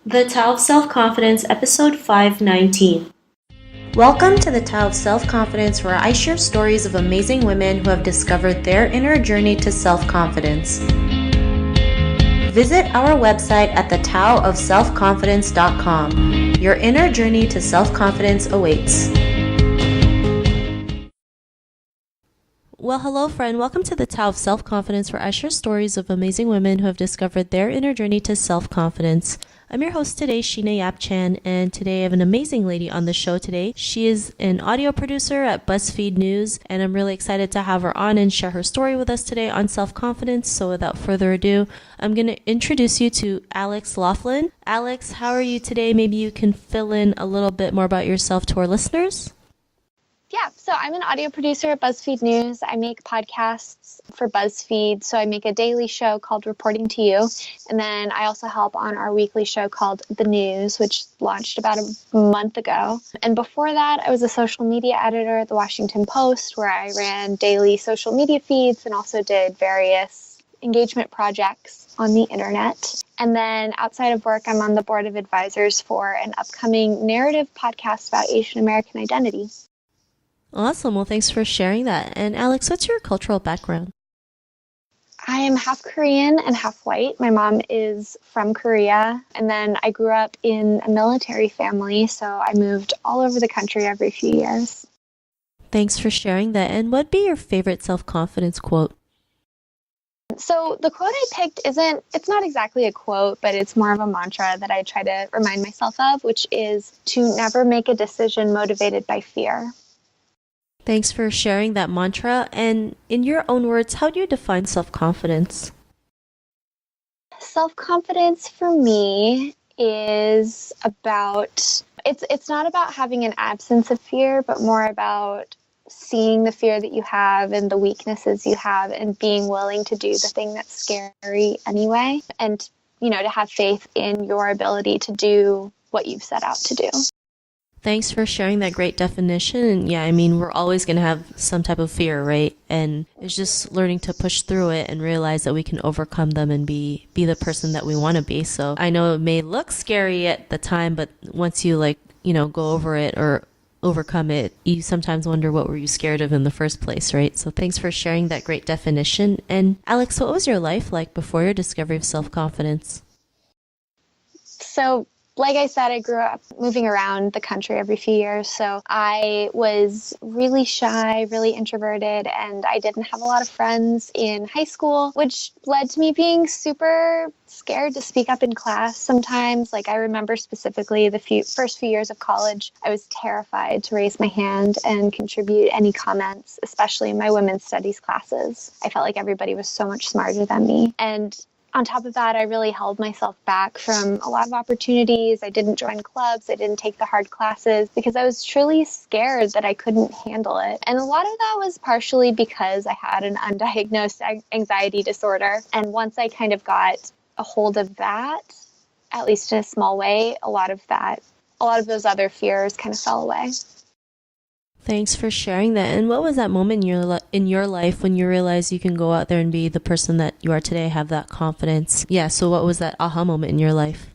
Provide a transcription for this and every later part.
The Tao of Self-Confidence, Episode 519. Welcome to the Tao of Self-Confidence, where I share stories of amazing women who have discovered their inner journey to self-confidence. Visit our website at thetaoofselfconfidence.com. Your inner journey to self-confidence awaits. Well, hello, friend. Welcome to the Tao of Self-Confidence, where I share stories of amazing women who have discovered their inner journey to self-confidence. I'm your host today, Sheena Yap-Chan, and today I have an amazing lady on the show today. She is an audio producer at BuzzFeed News, and I'm really excited to have her on and share her story with us today on self-confidence. So without further ado, I'm going to introduce you to Alex Laughlin. Alex, how are you today? Maybe you can fill in a little bit more about yourself to our listeners. Yeah, so I'm an audio producer at BuzzFeed News. I make podcasts for BuzzFeed. So I make a daily show called Reporting to You. And then I also help on our weekly show called The News, which launched about a month ago. And before that, I was a social media editor at the Washington Post, where I ran daily social media feeds and also did various engagement projects on the internet. And then outside of work, I'm on the board of advisors for an upcoming narrative podcast about Asian American identity. Awesome. Well, thanks for sharing that. And Alex, what's your cultural background? I am half Korean and half white. My mom is from Korea. And then I grew up in a military family, so I moved all over the country every few years. Thanks for sharing that. And what'd be your favorite self-confidence quote? So the quote I picked it's not exactly a quote, but it's more of a mantra that I try to remind myself of, which is to never make a decision motivated by fear. Thanks for sharing that mantra. And in your own words, how do you define self-confidence? Self-confidence for me is about, it's not about having an absence of fear, but more about seeing the fear that you have and the weaknesses you have and being willing to do the thing that's scary anyway. And, to have faith in your ability to do what you've set out to do. Thanks for sharing that great definition. And yeah, I mean, we're always going to have some type of fear, right? And it's just learning to push through it and realize that we can overcome them and be the person that we want to be. So I know it may look scary at the time, but once you go over it or overcome it, you sometimes wonder what were you scared of in the first place, right? So thanks for sharing that great definition. And Alex, what was your life like before your discovery of self-confidence? So like I said, I grew up moving around the country every few years, so I was really shy, really introverted, and I didn't have a lot of friends in high school, which led to me being super scared to speak up in class sometimes. Like, I remember specifically the first few years of college, I was terrified to raise my hand and contribute any comments, especially in my women's studies classes. I felt like everybody was so much smarter than me. And on top of that, I really held myself back from a lot of opportunities. I didn't join clubs. I didn't take the hard classes because I was truly scared that I couldn't handle it. And a lot of that was partially because I had an undiagnosed anxiety disorder. And once I kind of got a hold of that, at least in a small way, a lot of those other fears kind of fell away. Thanks for sharing that. And what was that moment in your life when you realized you can go out there and be the person that you are today, have that confidence? Yeah, so what was that aha moment in your life?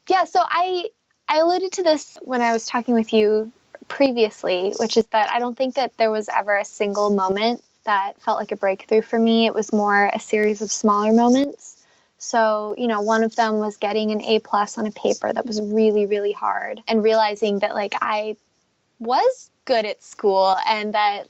Yeah, so I alluded to this when I was talking with you previously, which is that I don't think that there was ever a single moment that felt like a breakthrough for me. It was more a series of smaller moments. So, one of them was getting an A+ on a paper that was really, really hard and realizing that I was good at school and that,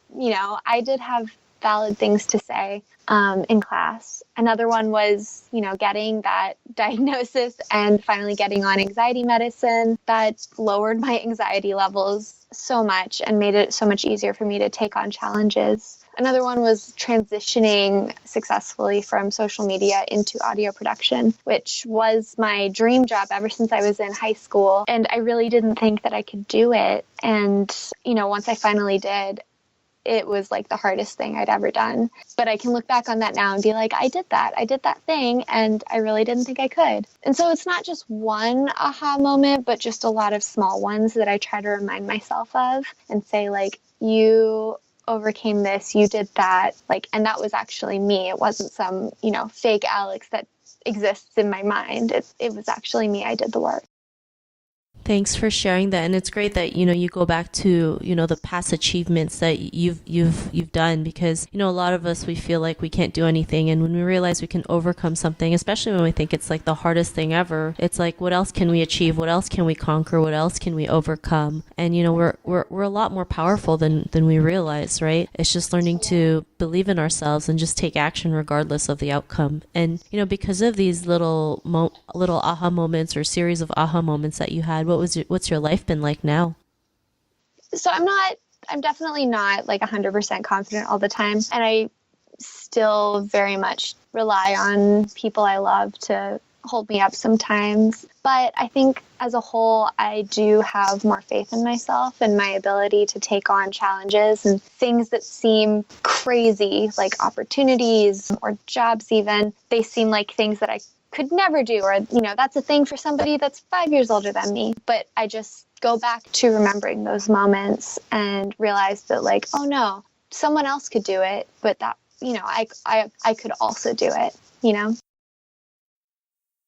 I did have valid things to say in class. Another one was, getting that diagnosis and finally getting on anxiety medicine that lowered my anxiety levels so much and made it so much easier for me to take on challenges. Another one was transitioning successfully from social media into audio production, which was my dream job ever since I was in high school. And I really didn't think that I could do it. And, once I finally did, it was like the hardest thing I'd ever done. But I can look back on that now and be like, I did that thing, and I really didn't think I could. And so it's not just one aha moment, but just a lot of small ones that I try to remind myself of and say, you overcame this, you did that, and that was actually me. It wasn't some, fake Alex that exists in my mind. It was actually me. I did the work. Thanks for sharing that. And it's great that, you go back to, the past achievements that you've done, because, a lot of us, we feel like we can't do anything. And when we realize we can overcome something, especially when we think it's like the hardest thing ever, it's like, what else can we achieve? What else can we conquer? What else can we overcome? And, we're a lot more powerful than we realize, right? It's just learning to believe in ourselves and just take action regardless of the outcome. And, because of these little aha moments or series of aha moments that you had, what's your life been like now? So I'm definitely not like 100% confident all the time. And I still very much rely on people I love to hold me up sometimes. But I think as a whole, I do have more faith in myself and my ability to take on challenges and things that seem crazy, like opportunities or jobs even. They seem like things that I could never do, or, that's a thing for somebody that's 5 years older than me. But I just go back to remembering those moments and realize that, like, oh no, someone else could do it, but that, I could also do it,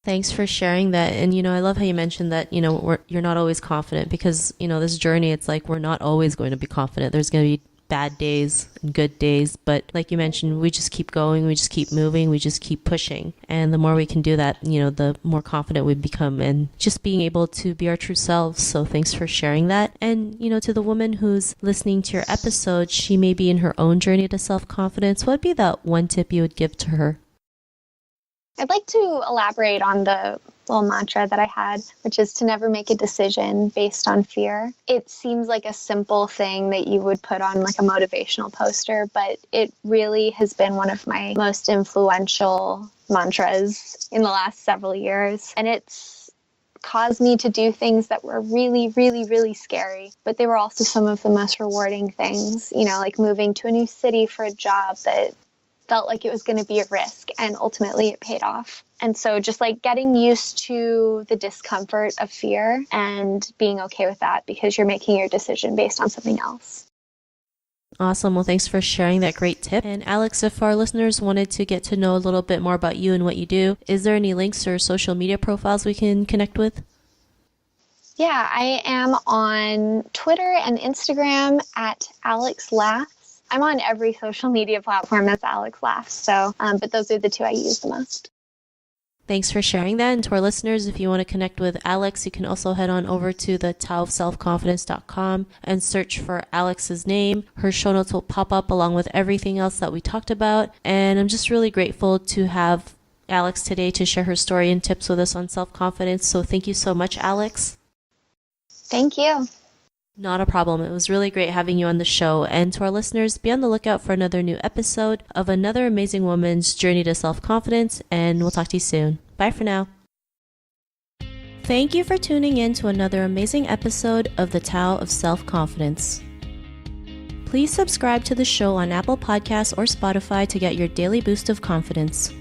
Thanks for sharing that. And, I love how you mentioned that, you're not always confident, because, this journey, it's like, we're not always going to be confident. There's going to be bad days and good days. But like you mentioned, we just keep going, we just keep moving, we just keep pushing. And the more we can do that, the more confident we become, and just being able to be our true selves. So thanks for sharing that. And, to the woman who's listening to your episode, she may be in her own journey to self-confidence. What would be that one tip you would give to her? I'd like to elaborate on the little mantra that I had, which is to never make a decision based on fear. It seems like a simple thing that you would put on like a motivational poster, but it really has been one of my most influential mantras in the last several years. And it's caused me to do things that were really, really, really scary, but they were also some of the most rewarding things, like moving to a new city for a job that felt like it was going to be a risk, and ultimately it paid off. And so just like getting used to the discomfort of fear and being okay with that, because you're making your decision based on something else. Awesome. Well, thanks for sharing that great tip. And Alex, if our listeners wanted to get to know a little bit more about you and what you do, is there any links or social media profiles we can connect with? Yeah, I am on Twitter and Instagram at Alex Laughs. I'm on every social media platform that's Alex Laughs. So, but those are the two I use the most. Thanks for sharing that. And to our listeners, if you want to connect with Alex, you can also head on over to the taoofselfconfidence.com and search for Alex's name. Her show notes will pop up along with everything else that we talked about. And I'm just really grateful to have Alex today to share her story and tips with us on self-confidence. So thank you so much, Alex. Thank you. Not a problem. It was really great having you on the show. And to our listeners, be on the lookout for another new episode of another amazing woman's journey to self-confidence. And we'll talk to you soon. Bye for now. Thank you for tuning in to another amazing episode of the Tao of Self-Confidence. Please subscribe to the show on Apple Podcasts or Spotify to get your daily boost of confidence.